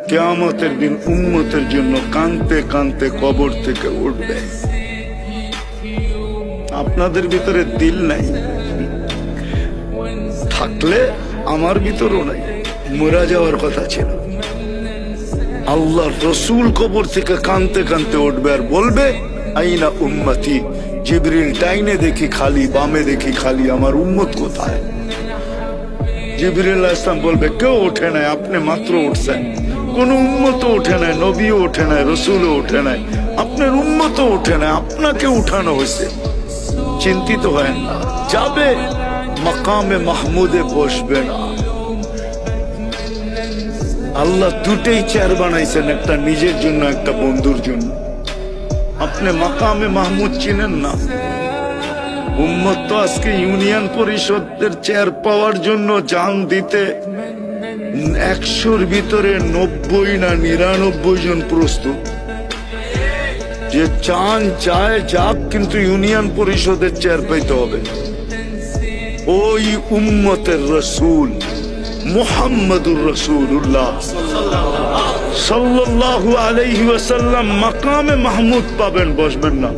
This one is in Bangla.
কিয়ামতের দিন উম্মতের জন্য কাঁদতে কাঁদতে কবর থেকে উঠবে। আপনাদের ভিতরে দিল নাই, থাকলে আমার ভিতরও নাই, মরা যাওয়ার কথা ছিল। আল্লাহ রসুল কবর থেকে কাঁদতে কাঁদতে উঠবে আর বলবে, আইনা উম্মতি। জিবরিল ডাইনে দেখি খালি, বামে দেখি খালি, আমার উম্মত কোথায়? জিবরিল আলাইহিস সালাম বলবে, কেউ ওঠে নাই, আপনি মাত্র উঠছেন। কোন উম্মত ওঠে নাই, নবীও ওঠে নাই, রসুলও ওঠে নাই, আপনার উম্মত ওঠে নাই, আপনাকে উঠানো হয়েছে। চিন্তিত হয় না, যাবে মাকামে মাহমুদে বসবে না। আল্লাহ দুটেই চেয়ার বানাইছেন, একটা নিজের জন্য, একটা বন্ধুর জন্য। আপনি মাকামে মাহমুদ চিনেন না। উম্মত তো আজকে ইউনিয়ন পরিষদের চেয়ার পাওয়ার জন্য জান দিতে 100-র ভিতরে 90 না 99 জন প্রস্তুত। যে চান চায় যাক, কিন্তু ইউনিয়ন পরিষদের চেয়ার পাইতে হবে। ওই উম্মতের রসুল মুহাম্মদুর রাসূলুল্লাহ সাল্লাল্লাহু আলাইহি ওয়াসাল্লাম মাকামে মাহমুদ পাবেন, বসবেন না।